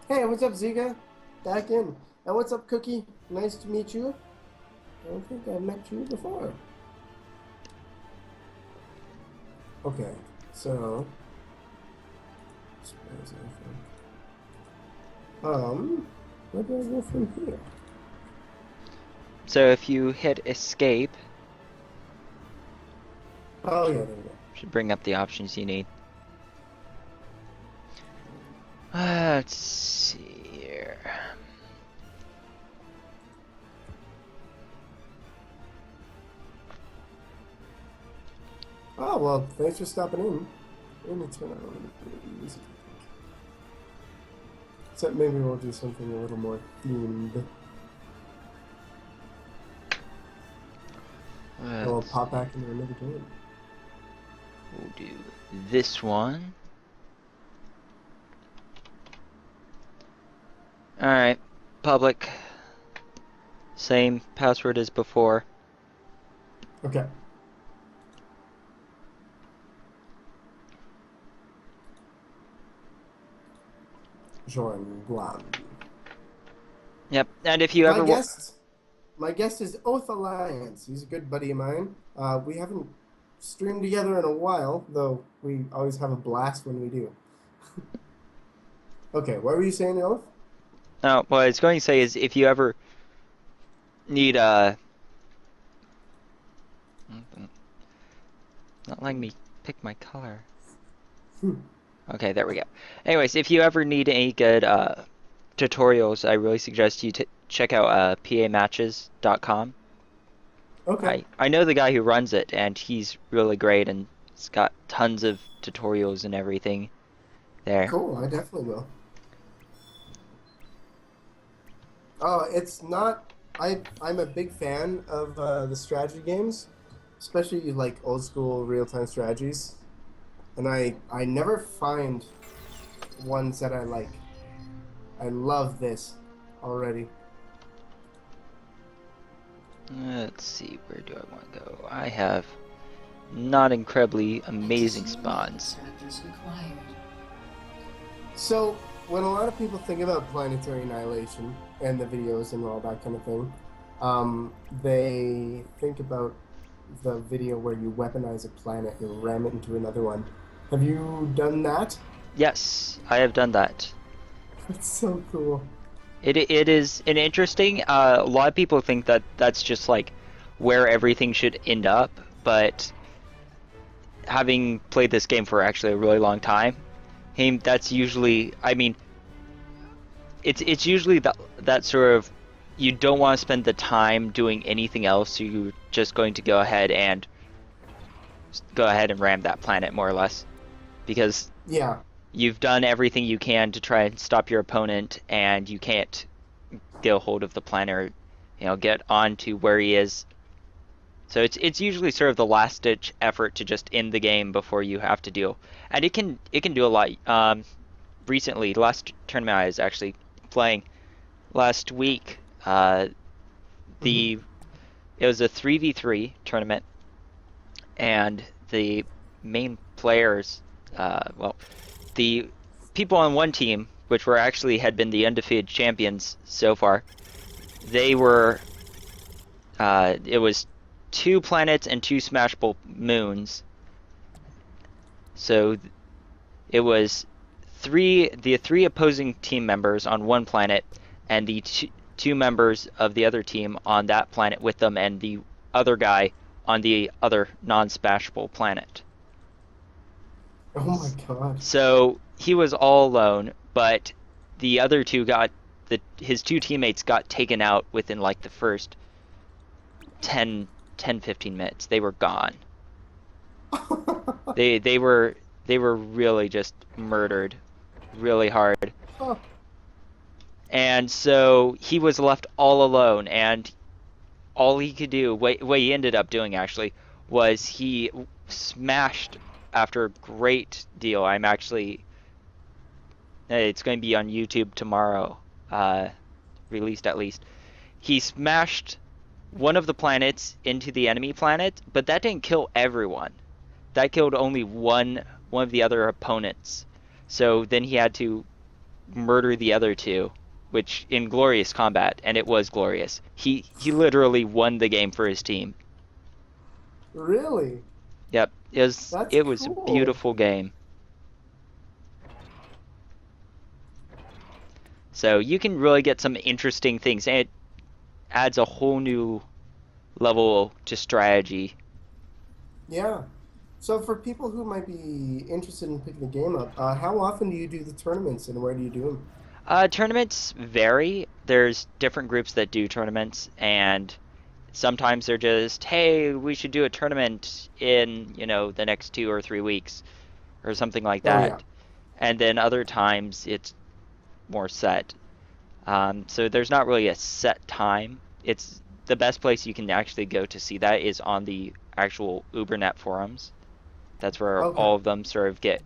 Hey, what's up, Ziga? Back in. And what's up, Cookie? Nice to meet you. I don't think I've met you before. Okay, so where do I go from here? So if you hit escape, Oh yeah, there we go. should bring up the options you need. Let's see here. Oh well, thanks for stopping in. And it's turn out a little bit easy. Except maybe we'll do something a little more themed. And we'll Let's pop see. back into another game. We'll do this one. Alright, public. Same password as before. Okay. Join Guan. Yep, and if you My ever guest My guest is Oath Alliance. He's a good buddy of mine. We haven't streamed together in a while, though we always have a blast when we do. Okay, what were you saying, Oath? no, what I was going to say is if you ever need not letting me pick my color. Hmm. Okay, there we go. Anyways, if you ever need any good tutorials, I really suggest you check out pamatches.com. Okay, I know the guy who runs it, and he's really great, and he's got tons of tutorials and everything there. cool. I definitely will. Oh, it's not. I'm a big fan of the strategy games, especially like old school real time strategies, and I never find ones that I like. I love this already. Let's see, where do I want to go? I have not incredibly amazing Additional spawns. infrastructures required. So, when a lot of people think about Planetary Annihilation and the videos and all that kind of thing, they think about the video where you weaponize a planet and ram it into another one. Have you done that? Yes, I have done that. That's so cool. It is an interesting. A lot of people think that that's just like where everything should end up, but having played this game for actually a really long time, that's usually. I mean, it's usually that sort of you don't want to spend the time doing anything else. So you're just going to go ahead and ram that planet more or less because Yeah. you've done everything you can to try and stop your opponent, and you can't get a hold of the planet or get on to where he is. So it's usually sort of the last ditch effort to just end the game before you have to deal, and it can do a lot. Recently, last tournament I was actually playing last week, Hmm. the it was a 3v3 tournament, and the main players, well, the people on one team, which were actually had been the undefeated champions so far, they were it was two planets and two smashable moons. So it was the three opposing team members on one planet, and the two members of the other team on that planet with them, and the other guy on the other non-smashable planet. Oh my god. So he was all alone, but the other two his two teammates got taken out within like the first 10, 15 minutes. They were gone. They were really just murdered really hard. Huh. And so he was left all alone, and all he could do, what he ended up doing actually, was he smashed after a great deal. I'm actually It's going to be on YouTube tomorrow, uh, released at least. He smashed one of the planets into the enemy planet, but that didn't kill everyone. That killed only one of the other opponents. So then he had to murder the other two, which in glorious combat, and it was glorious. He literally won the game for his team. Really? Yep, That's it was a cool. beautiful game. So you can really get some interesting things, and it adds a whole new level to strategy. Yeah. So for people who might be interested in picking the game up, how often do you do the tournaments and where do you do them? Tournaments vary. There's different groups that do tournaments, and sometimes they're just, hey, we should do a tournament in, the next 2 or 3 weeks or something like Oh yeah. that. And then other times it's more set. So there's not really a set time. It's the best place you can actually go to see that is on the actual UberNet forums. That's where Okay. all of them sort of get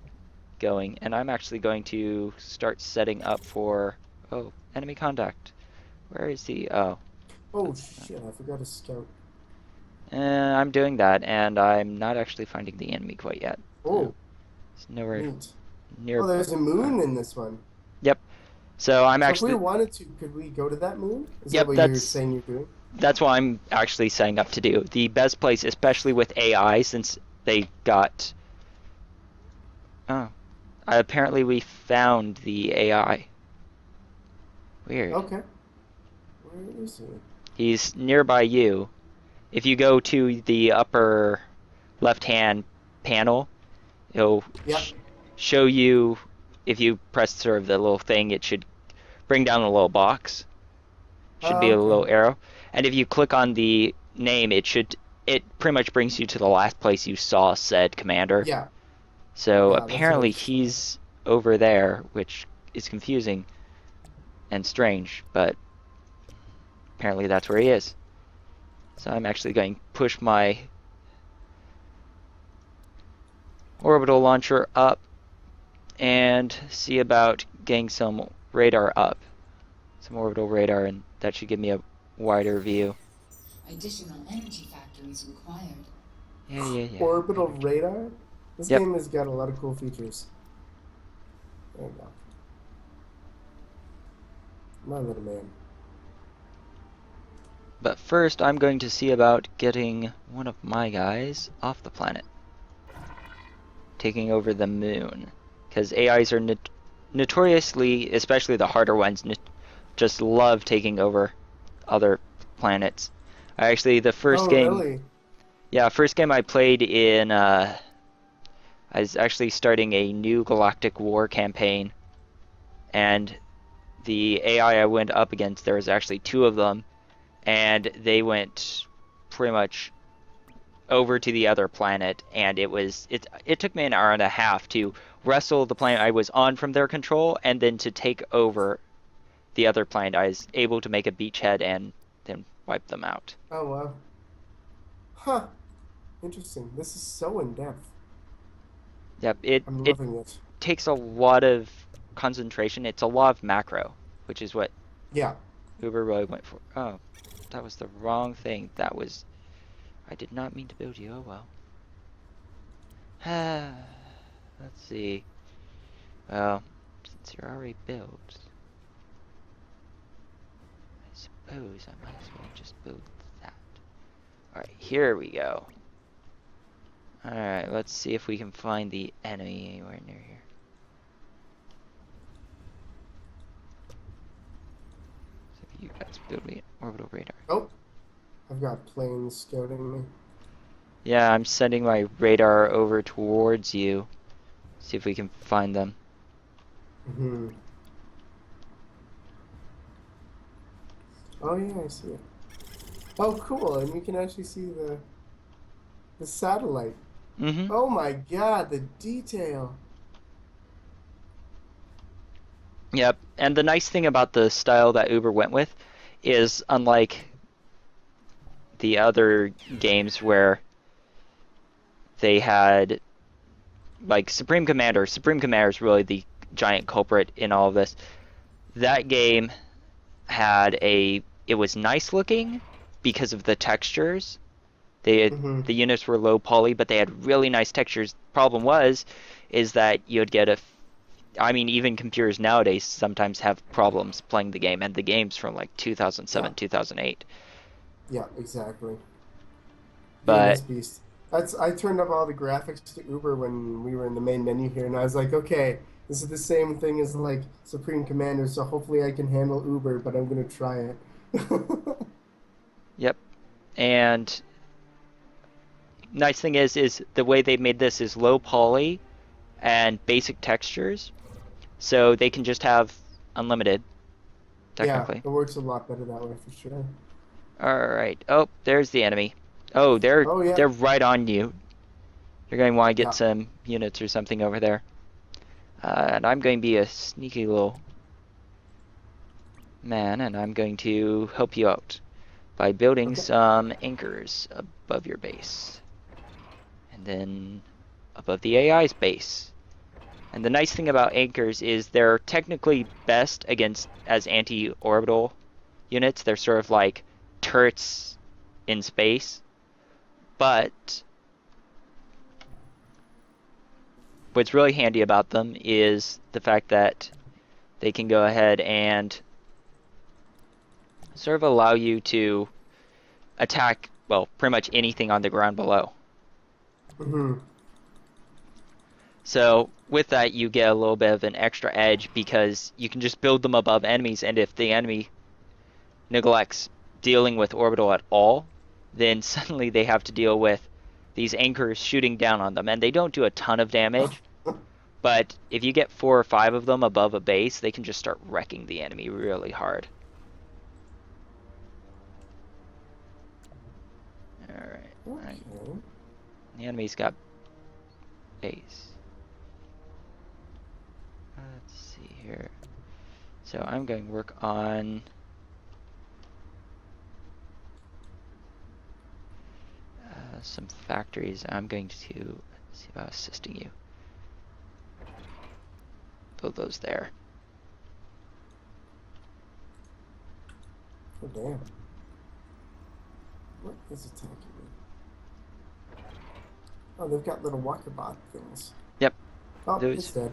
going. And I'm actually going to start setting up for, oh, enemy contact. Where is he? Oh, Oh that's not. shit, I forgot to scout. I'm doing that, and I'm not actually finding the enemy quite yet. So Oh, it's nowhere neat. Oh, near. there's a moon in this one. Yep. So I'm So if we actually. wanted to, could we go to that moon? Is that Yep. what you're That's saying you're doing? that's what I'm actually setting up to do. The best place, especially with AI, since they got. Oh, apparently we found the AI. Weird. Okay. Where is he? He's nearby you. If you go to the upper left-hand panel, it'll Yep. show you. If you press sort of the little thing, it should bring down a little box. Should be a Okay. little arrow. And if you click on the name, it pretty much brings you to the last place you saw said commander. Yeah. So Yeah, that's what I apparently was just wondering. he's over there, which is confusing and strange, but apparently that's where he is. So I'm actually going to push my orbital launcher up and see about getting some radar up. Some orbital radar, and that should give me a wider view. Additional energy factories required. Yeah, yeah, yeah. Orbital Energy. radar? This Yep. game has got a lot of cool features. There you go. My little man. But first, I'm going to see about getting one of my guys off the planet, taking over the moon. Because AIs are notoriously, especially the harder ones, just love taking over other planets. I actually, the first Oh, game, really? yeah, first game I played in, I was actually starting a new Galactic War campaign, and the AI I went up against, there was actually two of them, and they went pretty much over to the other planet, and it took me an hour and a half to wrestle the planet I was on from their control, and then to take over the other planet. I was able to make a beachhead and then wipe them out. Oh, wow. Huh. Interesting. This is so in depth. Yep, it I'm it loving it. takes a lot of concentration. It's a lot of macro, which is what Yeah. Uber really went for. Oh, that was the wrong thing. I did not mean to build you. Oh well. Let's see. Well, since you're already built, I suppose I might as well just build that. Alright, here we go. Alright, let's see if we can find the enemy anywhere near here. So if you guys build me an orbital radar. Oh, I've got planes scouting me. Yeah, I'm sending my radar over towards you. See if we can find them. Hmm. Oh, yeah, I see it. Oh, cool. And you can actually see the satellite. Mm-hmm. Oh my God, the detail. Yep. And the nice thing about the style that Uber went with is unlike the other games where they had like Supreme Commander. Supreme Commander is really the giant culprit in all of this. That game had it was nice looking because of the textures. Hmm. The units were low poly, but they had really nice textures. Problem is that you'd get I mean, even computers nowadays sometimes have problems playing the game, and the game's from like Yeah, 2007, 2008. yeah, exactly. Game But is beast. I turned up all the graphics to Uber when we were in the main menu here, and I was like, okay, this is the same thing as like Supreme Commander, so hopefully I can handle Uber, but I'm gonna try it. yep, and nice thing is the way they made this is low poly and basic textures, so they can just have unlimited Yeah, technically. it works a lot better that way for sure. All right. Oh, there's the enemy. Oh, Oh yeah, they're right on you. You're going to want to get yeah. some units or something over there. And I'm going to be a sneaky little man, and I'm going to help you out by building Okay. some anchors above your base. And then above the AI's base. And the nice thing about anchors is they're technically best against as anti-orbital units. They're sort of like turrets in space. But what's really handy about them is the fact that they can go ahead and sort of allow you to attack, well, pretty much anything on the ground below. Hmm. So with that, you get a little bit of an extra edge because you can just build them above enemies, and if the enemy neglects dealing with orbital at all, then suddenly they have to deal with these anchors shooting down on them, and they don't do a ton of damage. But if you get 4 or 5 of them above a base, they can just start wrecking the enemy really hard. Alright, Okay. the enemy's got base. Let's see here. So I'm going to work on some factories. I'm going to see about assisting you. Build those there. Oh damn. What is attacking me? Oh, they've got little walker bot things. Yep, Oh, it's those. dead.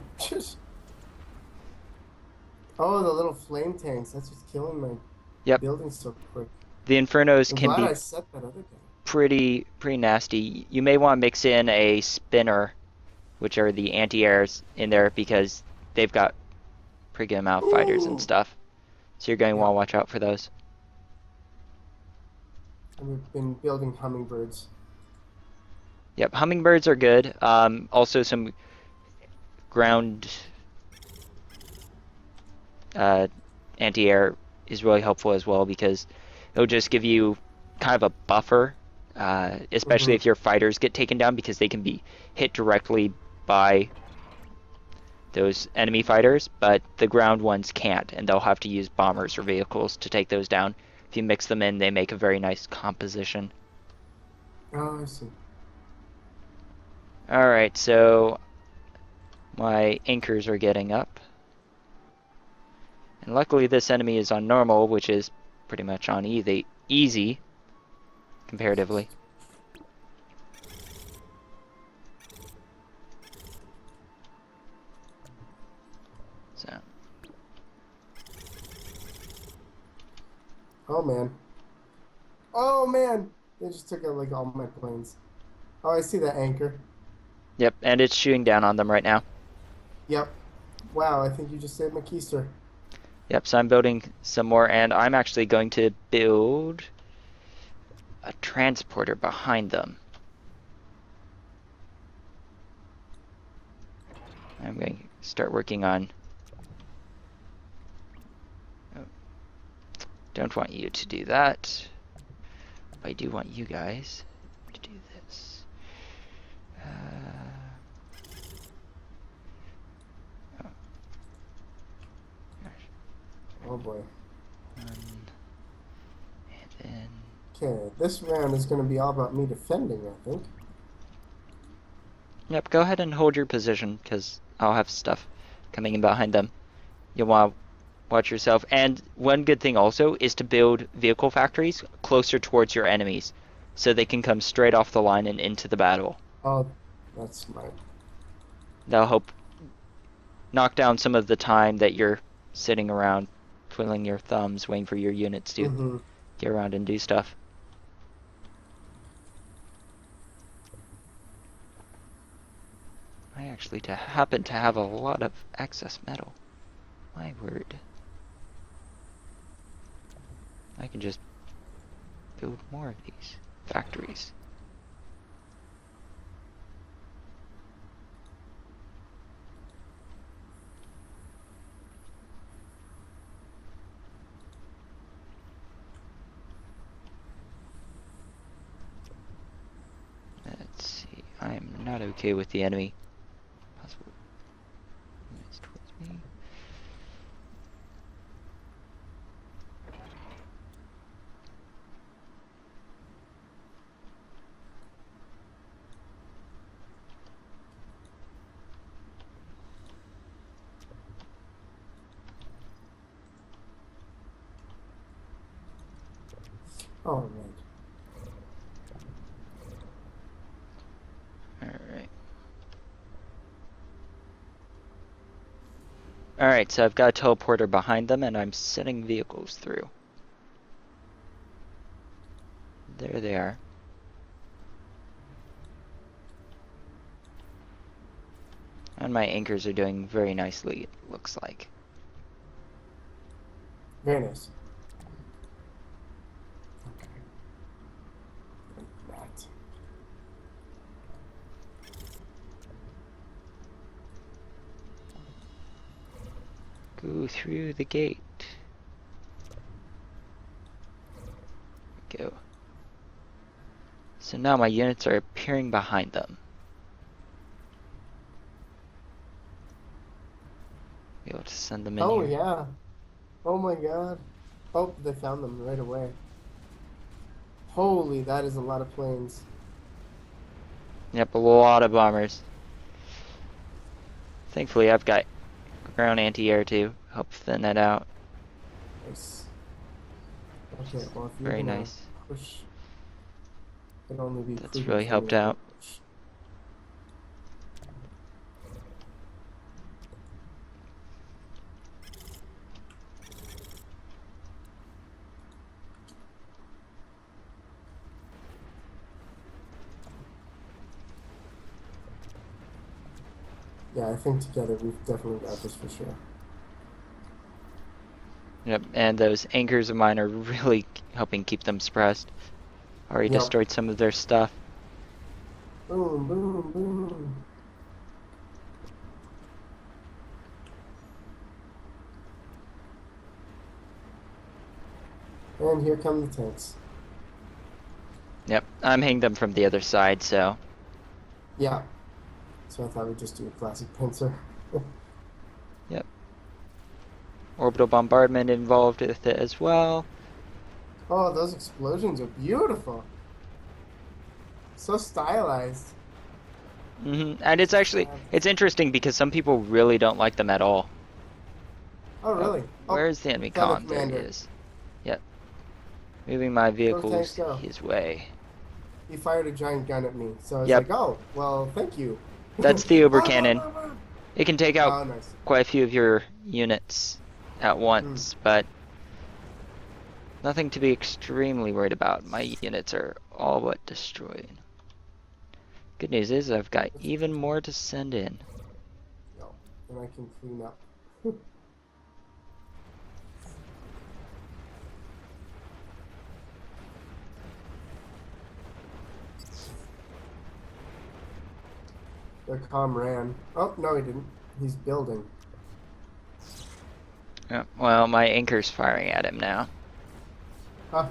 Oh, the little flame tanks. That's what's killing my Yep, building so quick. the Infernos I'm can glad be I set that other guy. pretty nasty. You may want to mix in a spinner, which are the anti-airs in there because they've got pretty good amount of fighters and Ooh. stuff. So you're going to Yeah, want to watch out for those. I've been building hummingbirds. Yep, hummingbirds are good. Also some ground uh, anti-air is really helpful as well because it'll just give you kind of a buffer, especially Mm-hmm. if your fighters get taken down because they can be hit directly by those enemy fighters, but the ground ones can't, and they'll have to use bombers or vehicles to take those down. If you mix them in, they make a very nice composition. Oh, I see. Alright, so my anchors are getting up. And luckily this enemy is on normal, which is pretty much on easy comparatively. So, Oh man. Oh man. They just took out like all my planes. Oh, I see that anchor. yep, and it's shooting down on them right now. Yep. Wow, I think you just saved my keister. Yep, so I'm building some more, and I'm actually going to build a transporter behind them. I'm going to start working on... Oh, don't want you to do that. I do want you guys to do this. Oh, gosh. Oh boy. And then... Okay, this round is going to be all about me defending, I think. Yep, go ahead and hold your position, because I'll have stuff coming in behind them. You'll want to watch yourself. And one good thing also is to build vehicle factories closer towards your enemies, so they can come straight off the line and into the battle. Oh, that's smart. That'll help knock down some of the time that you're sitting around twiddling your thumbs waiting for your units to Mm-hmm. get around and do stuff. I actually happen to have a lot of excess metal. My word. I can just build more of these factories. Let's see. I am not okay with the enemy. Possible units towards me. All right. Alright. Alright, so I've got a teleporter behind them and I'm sending vehicles through. There they are. And my anchors are doing very nicely, it looks like. Very nice. Okay. Right. Go through the gate. Go. So now my units are appearing behind them. Be able to send them in Oh, here. yeah. Oh, my God. Oh, they found them right away. Holy, that is a lot of planes. Yep, a lot of bombers. Thankfully, I've got ground anti-air to help thin that out. Nice. Okay, well, if you're Very gonna nice. push, it'd only be That's prudent really for me helped to out. push. Yeah, I think together we've definitely got this for sure. Yep, and those anchors of mine are really helping keep them suppressed. Already Yep. destroyed some of their stuff. Boom, boom, boom. And here come the tanks. Yep, I'm hitting them from the other side, so. Yeah. So I thought we'd just do a classic pincer. Yep. Orbital bombardment involved with it as well. Oh, those explosions are beautiful. So stylized. And it's actually, Sad. it's interesting because some people really don't like them at all. Oh, Oh, really? Oh, where's the enemy Thunder comm? There he Commander. is. Yep. Moving my Where the tanks vehicles go? his way. He fired a giant gun at me, so I was Yep, like, oh, well, thank you. that's the Uber Bah, bah, cannon. bah, bah. It can take out Oh, nice. quite a few of your units at Mm. once, but nothing to be extremely worried about. My units are all but destroyed. Good news is I've got even more to send in. Yo, and I can clean up. Their comm ran. Oh, no, he didn't. He's building. Yep, well, my anchor's firing at him now. Huh.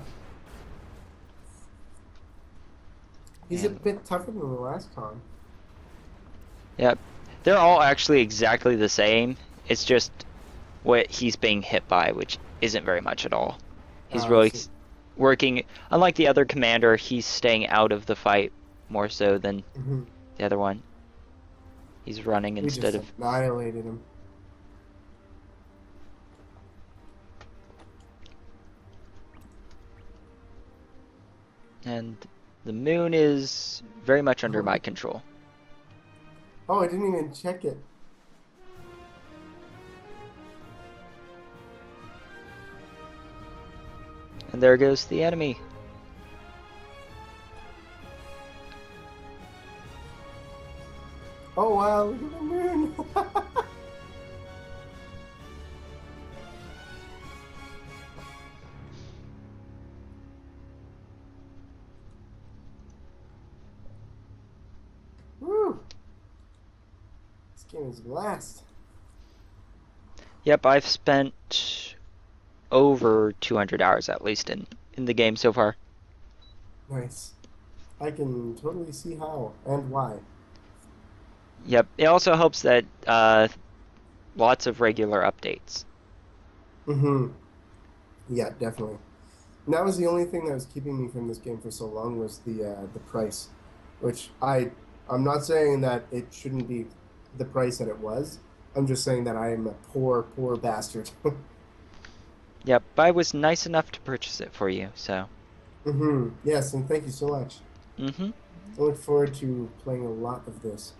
He's a And, bit tougher than the last comm. yep, they're all actually exactly the same. It's just what he's being hit by, which isn't very much at all. He's I really see. working, unlike the other commander, he's staying out of the fight more so than Hmm. the other one. He's running We instead just of. annihilated him. And the moon is very much under my control. Oh, I didn't even check it. And there goes the enemy. Oh wow, look at the moon. Woo! This game is a blast. Yep, I've spent over 200 hours at least in the game so far. Nice. I can totally see how and why. Yep, it also helps that lots of regular updates. Mm-hmm. Yeah, definitely. And that was the only thing that was keeping me from this game for so long was the price, which I'm not saying that it shouldn't be the price that it was. I'm just saying that I am a poor bastard. Yep, I was nice enough to purchase it for you, so. Mm-hmm. Yes, and thank you so much. Mm-hmm. I look forward to playing a lot of this.